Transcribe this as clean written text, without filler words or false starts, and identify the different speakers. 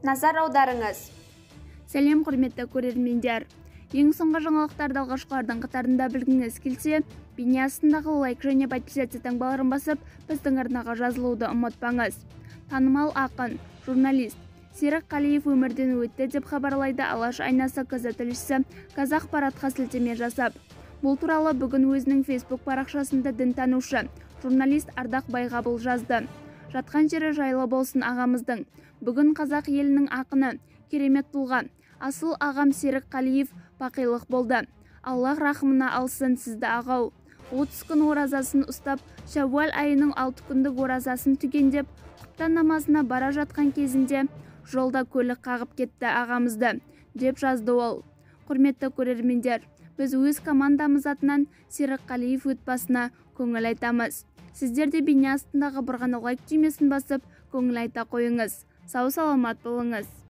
Speaker 1: назар аударыңыз.
Speaker 2: Сәлем құрметті көрермендер. Ең соңғы жаңалықтарды алғашқылардың қатарында білгіңіз келсе, бейне астындағы лайк және подписаться таңбаларын басып, біздің арнаға жазылуды ұмытпаңыз. Танымал ақын, журналист Серік Қалиев өмірден өтті деп хабарлайды Алаш айнасы КЗ тілшісі Қазақпаратқа сілтеме жасап. Бұл туралы бүгін өзінің Facebook парақшасында дінтанушы, журналист Ардақ Байғабыл жазды. Жатқан жері жайлы болсын ағамыздың. Бүгін қазақ елінің ақыны, керемет тұлға, асыл ағам Серік Қалиев бақилық болды. Аллах рахымына алсын сізді ағау. 30 күн оразасын ұстап, Шәуәл айының 6 күндік оразасын түгендеп, құптан намазына бара жатқан кезінде жолда көлік қағып кетті ағамызды, деп жазды ол. Құрметті көрермендер, біз өз командамыз атынан Серік Қалиев отбасына көңіл айтамыз. Сіздер де бейне астындағы бір ғана лайк түймесін басып, көңіл айта қойыңыз. Сау саламат болыңыз.